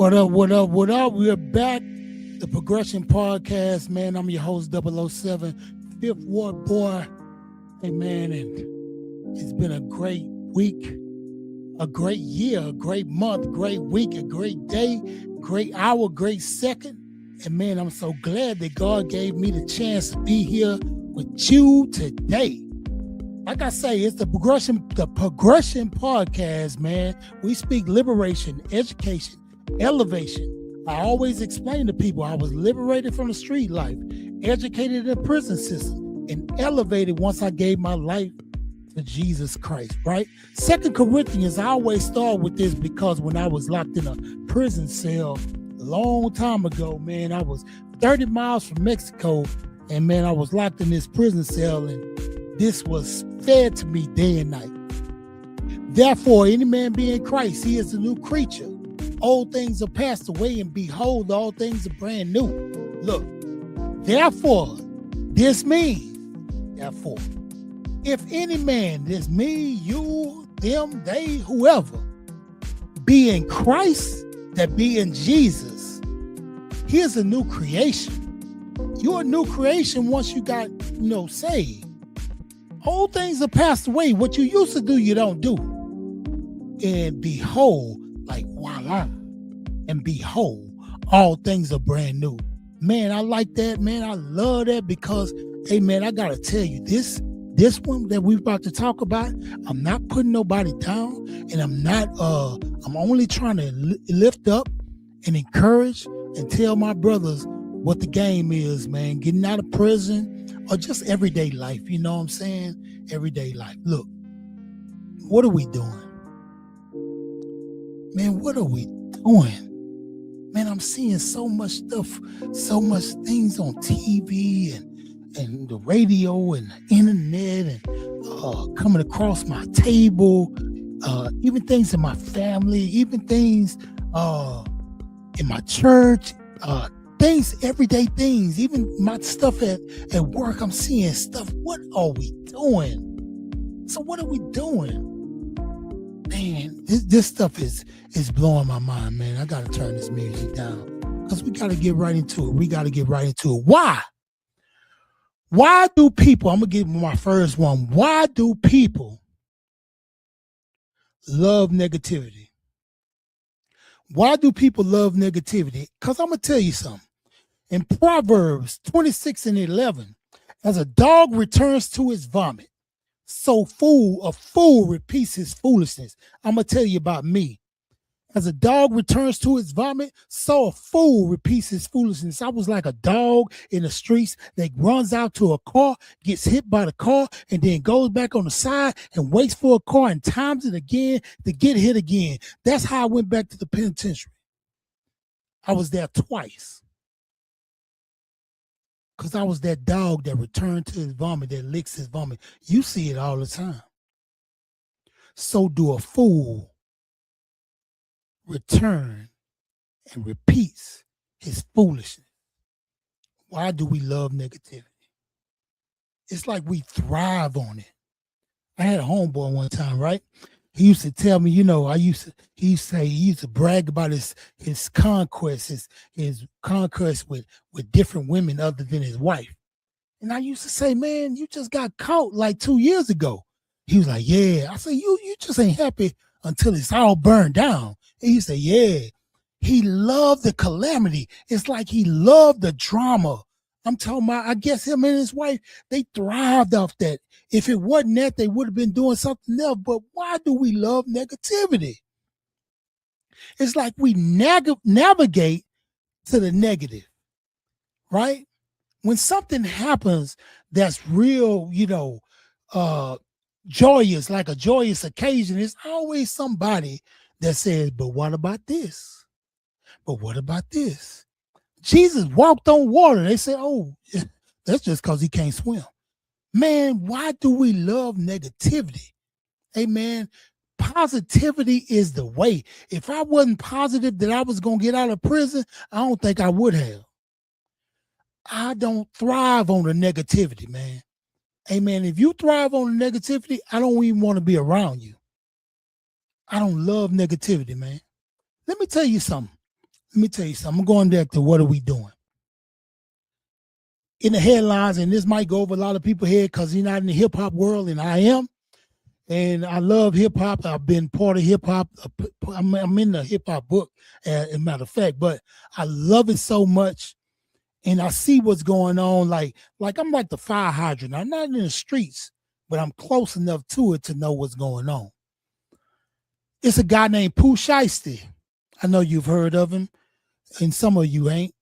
What up, what up, what up? We're back. The Progression Podcast, man. I'm your host, 007, Fifth Ward Boy. Hey, man, and it's been a great week, a great year, a great month, great week, a great day, great hour, great second. And, man, I'm so glad that God gave me the chance to be here with you today. Like I say, it's the Progression Podcast, man. We speak liberation, education, elevation. I always explain to people I was liberated from the street life, educated in the prison system, and elevated once I gave my life to Jesus Christ, right? 2 Corinthians, I always start with this because when I was locked in a prison cell a long time ago, man, I was 30 miles from Mexico, and man, I was locked in this prison cell, and this was fed to me day and night. Therefore, any man be in Christ, he is a new creature. Old things are passed away, and behold, all things are brand new. Look, therefore, this means, therefore, if any man, this me, you, them, they, whoever, be in Christ, that be in Jesus, here's a new creation. You're a new creation once you got, saved. Old things are passed away. What you used to do, you don't do. And behold, like voila, and behold, all things are brand new. Man, I like that, man. I love that because, hey, man, I gotta tell you, this one that we're about to talk about, I'm not putting nobody down, and I'm only trying to lift up and encourage and tell my brothers what the game is, man. Getting out of prison or just everyday life, you know what I'm saying? Everyday life. Look, what are we doing? Man, what are we doing? Man, I'm seeing so much stuff, so much things on TV and the radio and the internet and coming across my table, even things in my family, even things in my church, things, everyday things, even my stuff at work. I'm seeing stuff. What are we doing? So what are we doing? Man, this stuff is blowing my mind, man. I got to turn this music down because we got to get right into it. Why? Why do people, I'm going to give my first one. Why do people love negativity? Why do people love negativity? Because I'm going to tell you something. In Proverbs 26:11, as a dog returns to his vomit, so a fool repeats his foolishness. I'm going to tell you about me. As a dog returns to his vomit, so a fool repeats his foolishness. I was like a dog in the streets that runs out to a car, gets hit by the car, and then goes back on the side and waits for a car and times it again to get hit again. That's how I went back to the penitentiary. I was there twice. Because I was that dog that returned to his vomit, that licks his vomit. You see it all the time. So do a fool return and repeats his foolishness. Why do we love negativity? It's like we thrive on it. I had a homeboy one time, right? He used to tell me, he used to brag about his conquest, his conquest with different women other than his wife. And I used to say, man, you just got caught like 2 years ago. He was like, yeah. I said, you just ain't happy until it's all burned down. And he said, yeah. He loved the calamity. It's like he loved the drama. I'm talking about, I guess him and his wife, they thrived off that. If it wasn't that, they would have been doing something else. But why do we love negativity? It's like we navigate to the negative, right? When something happens that's real, joyous, like a joyous occasion, it's always somebody that says, but what about this? But what about this? Jesus walked on water. They say, oh, that's just because he can't swim. Man, why do we love negativity? Hey, man, positivity is the way. If I wasn't positive that I was going to get out of prison, I don't think I would have. I don't thrive on the negativity, man. Hey, man, if you thrive on the negativity, I don't even want to be around you. I don't love negativity, man. Let me tell you something. Let me tell you something. I'm going back to what are we doing? In the headlines, and this might go over a lot of people's head because you're not in the hip hop world, and I am. And I love hip hop. I've been part of hip hop. I'm in the hip hop book, as a matter of fact, but I love it so much. And I see what's going on. Like I'm like the fire hydrant. I'm not in the streets, but I'm close enough to it to know what's going on. It's a guy named Poo Shiesty. I know you've heard of him, and some of you ain't.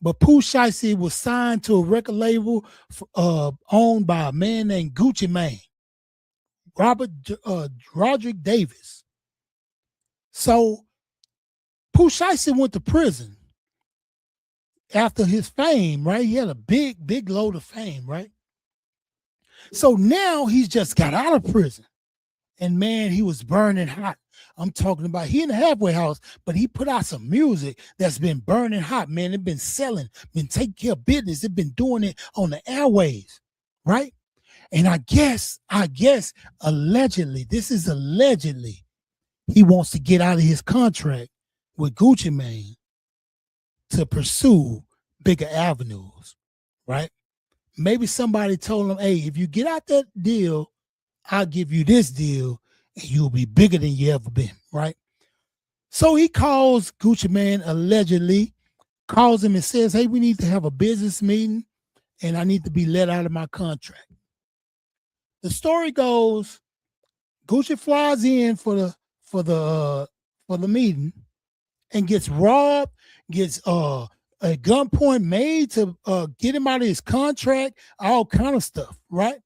But Poo Shiesty was signed to a record label owned by a man named Gucci Mane, Roderick Davis. So Poo Shiesty went to prison after his fame, right? He had a big load of fame, right? So now he's just got out of prison. And man, he was burning hot. I'm talking about he in the halfway house, but he put out some music that's been burning hot, man. It's been selling, been taking care of business. It's been doing it on the airways, right? And I guess, allegedly, this is allegedly, he wants to get out of his contract with Gucci Mane to pursue bigger avenues, right? Maybe somebody told him, hey, if you get out that deal, I'll give you this deal and you'll be bigger than you ever been, right? So he calls Gucci Mane, allegedly, calls him and says, hey, we need to have a business meeting and I need to be let out of my contract. The story goes, Gucci flies in for the meeting and gets robbed, gets a gunpoint made to get him out of his contract, all kind of stuff, right?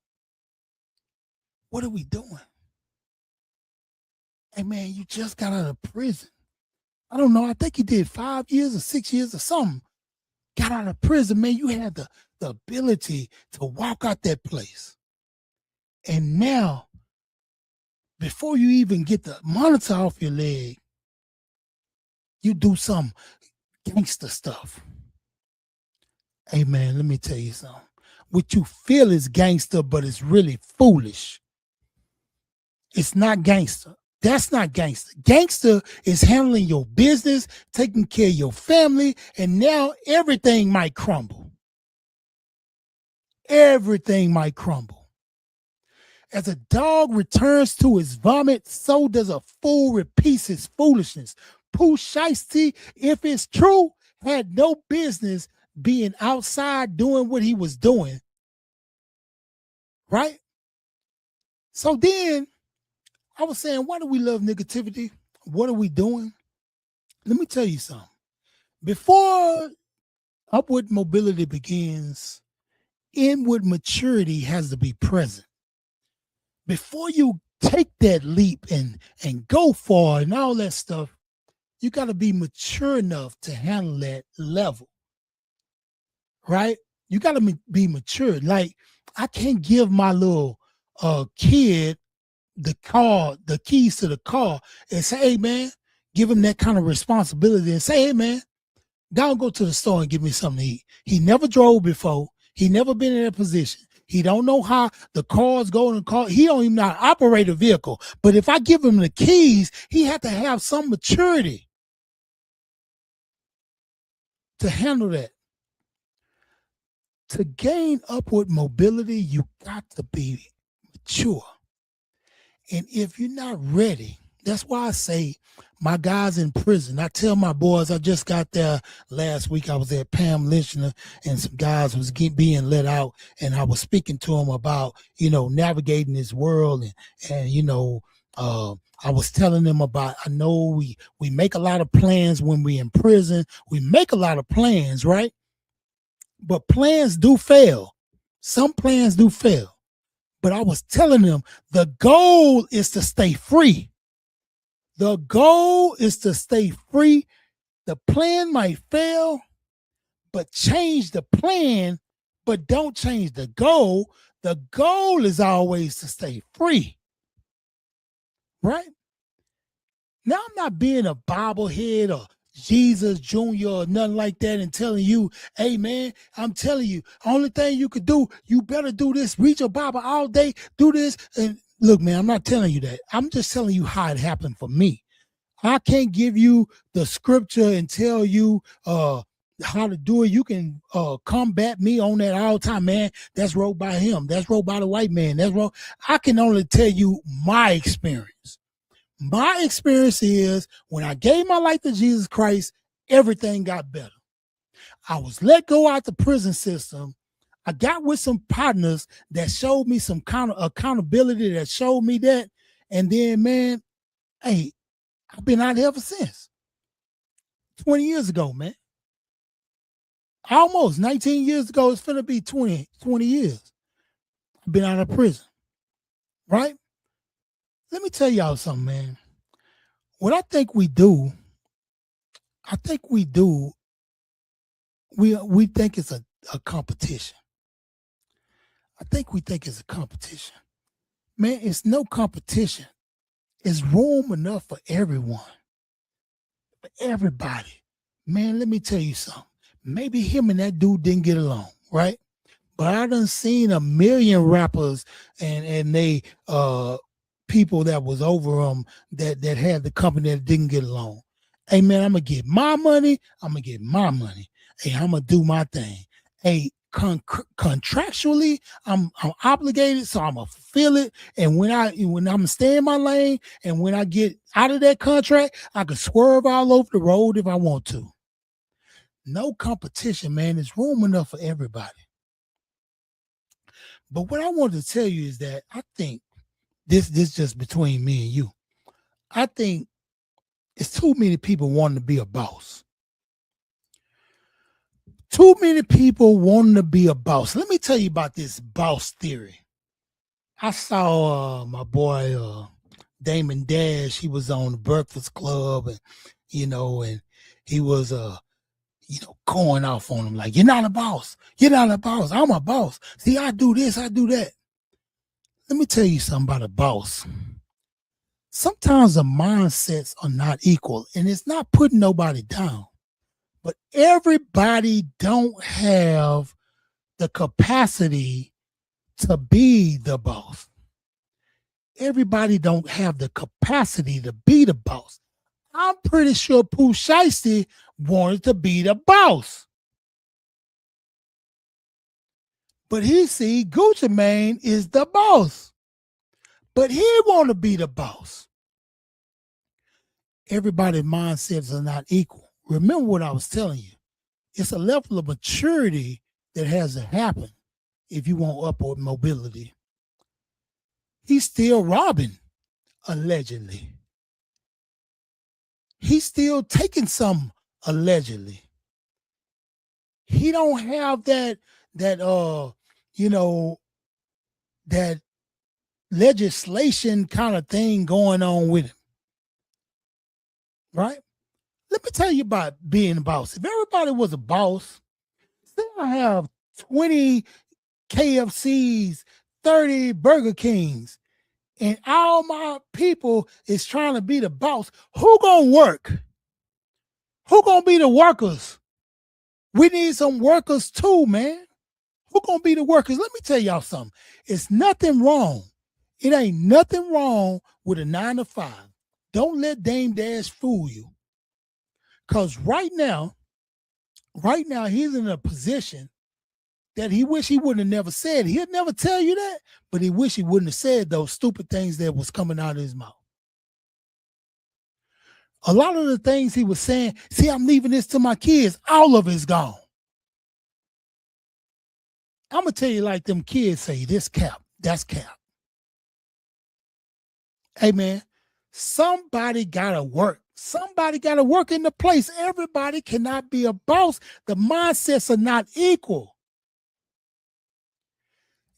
What are we doing? Hey, man, you just got out of prison. I don't know. I think you did 5 years or 6 years or something. Got out of prison, man. You had the ability to walk out that place. And now, before you even get the monitor off your leg, you do some gangster stuff. Hey, man, let me tell you something. What you feel is gangster, but it's really foolish. It's not gangster. That's not gangster. Gangster is handling your business, taking care of your family, and now everything might crumble. Everything might crumble. As a dog returns to his vomit, so does a fool repeats his foolishness. Poo Shiesty, if it's true, had no business being outside doing what he was doing. Right? So then, I was saying, why do we love negativity? What are we doing? Let me tell you something. Before upward mobility begins, inward maturity has to be present. Before you take that leap and go far and all that stuff, you got to be mature enough to handle that level, right? You got to be mature. Like, I can't give my little kid the keys to the car and say, hey, man, give him that kind of responsibility and say, hey, man, go to the store and give me something to eat. He never drove before. He never been in that position. He don't know how the cars go in the car. He don't even know how to operate a vehicle. But if I give him the keys, he had to have some maturity to handle that. To gain upward mobility, you got to be mature. And if you're not ready, that's why I say my guys in prison. I tell my boys, I just got there last week. I was at Pam Lynchner and some guys was being let out. And I was speaking to them about, navigating this world. And I was telling them about, I know we make a lot of plans when we're in prison. We make a lot of plans, right? But plans do fail. Some plans do fail. But I was telling them the goal is to stay free. The goal is to stay free. The plan might fail, but change the plan, but don't change the goal. The goal is always to stay free. Right? Now, I'm not being a bobblehead or Jesus Jr. or nothing like that and telling you, hey, man, I'm telling you, only thing you could do, you better do this, read your Bible all day, do this. And look, man, I'm not telling you that. I'm just telling you how it happened for me. I can't give you the scripture and tell you how to do it. You can combat me on that all the time, man. That's wrote by him. That's wrote by the white man. That's wrote. I can only tell you my experience. My experience is when I gave my life to Jesus Christ, everything got better. I was let go out the prison system. I got with some partners that showed me some kind of accountability, that showed me that. And then, man, hey, I've been out here ever since. 20 years ago, man. Almost 19 years ago, it's finna be 20 years. I've been out of prison, right? Let me tell y'all something, man. What I think we do, we think it's a competition. I think we think it's a competition. Man, it's no competition. It's room enough for everyone, for everybody. Man, let me tell you something. Maybe him and that dude didn't get along, right? But I done seen a million rappers and they people that was over them that had the company that didn't get along. Hey man, I'm gonna get my money. I'm gonna get my money. Hey, I'm gonna do my thing. Hey, contractually, I'm obligated, so I'm gonna fulfill it. And when I'm gonna stay in my lane, and when I get out of that contract, I can swerve all over the road if I want to. No competition, man. There's room enough for everybody. But what I wanted to tell you is that I think this just between me and you. I think it's too many people wanting to be a boss. Too many people wanting to be a boss. Let me tell you about this boss theory. I saw my boy Damon Dash. He was on the Breakfast Club, and and he was going off on him like, "You're not a boss. You're not a boss. I'm a boss. See, I do this, I do that." Let me tell you something about a boss. Sometimes the mindsets are not equal, and it's not putting nobody down. But everybody don't have the capacity to be the boss. Everybody don't have the capacity to be the boss. I'm pretty sure Poo Shiesty wanted to be the boss. But he see Gucci Mane is the boss. But he want to be the boss. Everybody's mindsets are not equal. Remember what I was telling you. It's a level of maturity that has to happen if you want upward mobility. He's still robbing, allegedly. He's still taking some, allegedly. He don't have that legislation kind of thing going on with him. Right? Let me tell you about being a boss. If everybody was a boss, say I have 20 KFCs, 30 Burger Kings, and all my people is trying to be the boss, who gonna work? Who gonna be the workers? We need some workers too, man. Who gonna be the workers? Let me tell y'all something. It's nothing wrong. It ain't nothing wrong with a 9 to 5. Don't let Dame Dash fool you. Because right now, he's in a position that he wish he wouldn't have never said. He'd never tell you that, but he wish he wouldn't have said those stupid things that was coming out of his mouth. A lot of the things he was saying, see, I'm leaving this to my kids, all of it's gone. I'm going to tell you like them kids say, this cap, that's cap. Hey, man, somebody got to work. Somebody got to work in the place. Everybody cannot be a boss. The mindsets are not equal.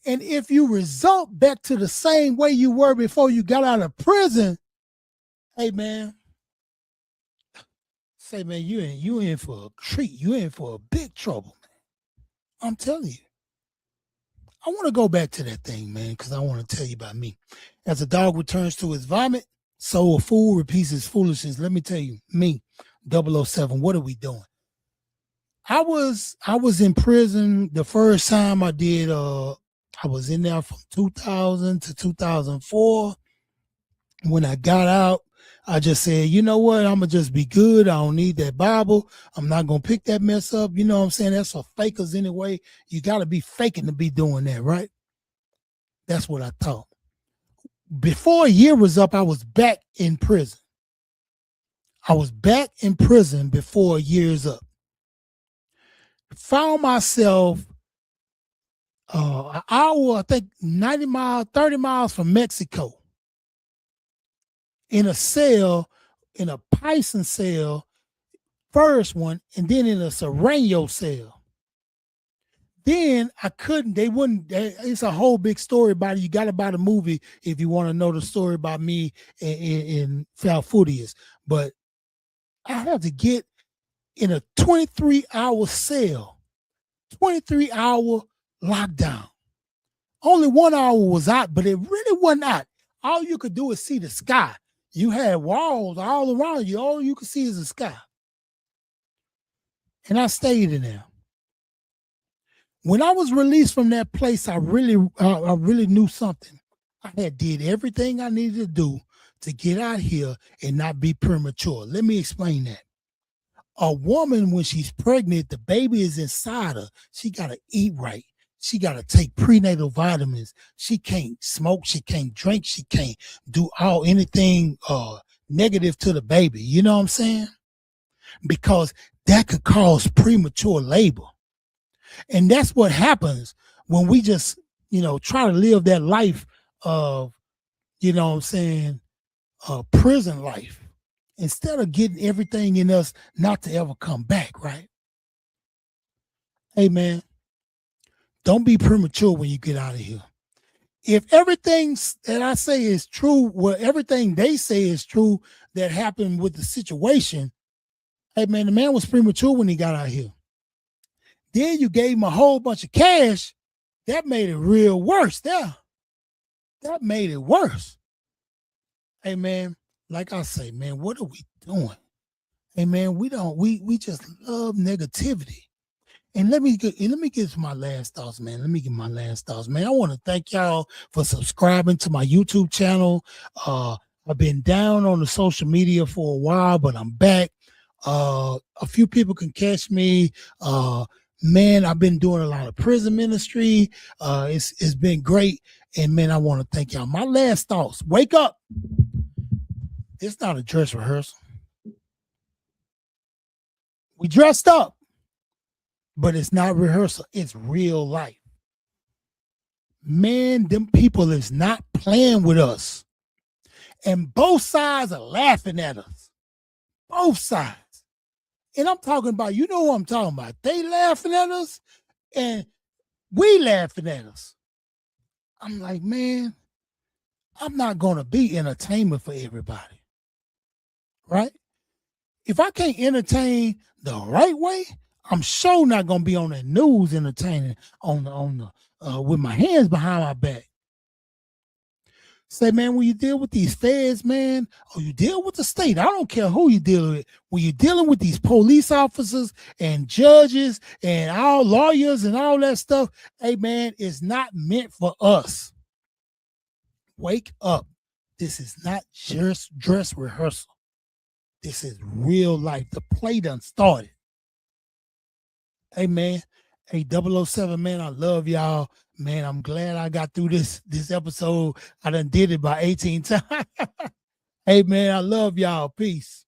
And if you result back to the same way you were before you got out of prison, hey, man, say, man, you in for a treat. You in for a big trouble, man. I'm telling you. I want to go back to that thing, man, because I want to tell you about me. As a dog returns to his vomit, so a fool repeats his foolishness. Let me tell you, me, 007, what are we doing? I was in prison the first time I did. I was in there from 2000 to 2004. When I got out, I just said, you know what? I'm going to just be good. I don't need that Bible. I'm not going to pick that mess up. You know what I'm saying? That's for fakers anyway. You got to be faking to be doing that, right? That's what I thought. Before a year was up, I was back in prison. I was back in prison before a year's up. Found myself an hour, I think 90 miles, 30 miles from Mexico in a cell, in a Python cell, first one, and then in a Sereno cell. Then I couldn't, they wouldn't, it's a whole big story about it. You got to buy the movie if you want to know the story about me in Falfurrias. But I had to get in a 23-hour cell, 23-hour lockdown. Only 1 hour was out, but it really wasn't out. All you could do is see the sky. You had walls all around you. All you could see is the sky. And I stayed in there. When I was released from that place, I really knew something. I had did everything I needed to do to get out here and not be premature. Let me explain that. A woman, when she's pregnant, the baby is inside her. She got to eat right. She got to take prenatal vitamins. She can't smoke. She can't drink. She can't do anything negative to the baby. You know what I'm saying? Because that could cause premature labor. And that's what happens when we just, try to live that life of, prison life, instead of getting everything in us not to ever come back, right? Hey, man, don't be premature when you get out of here. If everything that I say is true, well, everything they say is true that happened with the situation, hey, man, the man was premature when he got out here. Then you gave him a whole bunch of cash. That made it real worse there. That made it worse. Hey, man, like I say, man, what are we doing? Hey, man, we just love negativity. And let me get to my last thoughts, man. Let me get my last thoughts, man. I want to thank y'all for subscribing to my YouTube channel. I've been down on the social media for a while, but I'm back. A few people can catch me. Man, I've been doing a lot of prison ministry. It's been great. And man, I want to thank y'all. My last thoughts. Wake up. It's not a dress rehearsal. We dressed up, but it's not rehearsal. It's real life. Man, them people is not playing with us. And both sides are laughing at us. Both sides. And I'm talking about, you know what I'm talking about. They laughing at us and we laughing at us. I'm like, man, I'm not going to be entertainment for everybody. Right? If I can't entertain the right way, I'm sure not going to be on the news entertaining with my hands behind my back. Say, man, when you deal with these feds, man, or you deal with the state, I don't care who you deal with. When you're dealing with these police officers and judges and all lawyers and all that stuff, hey, man, it's not meant for us. Wake up. This is not just dress rehearsal. This is real life. The play done started. Hey, man. Hey, 007, man, I love y'all. Man, I'm glad I got through this episode. I done did it by 18 times. Hey, man, I love y'all. Peace.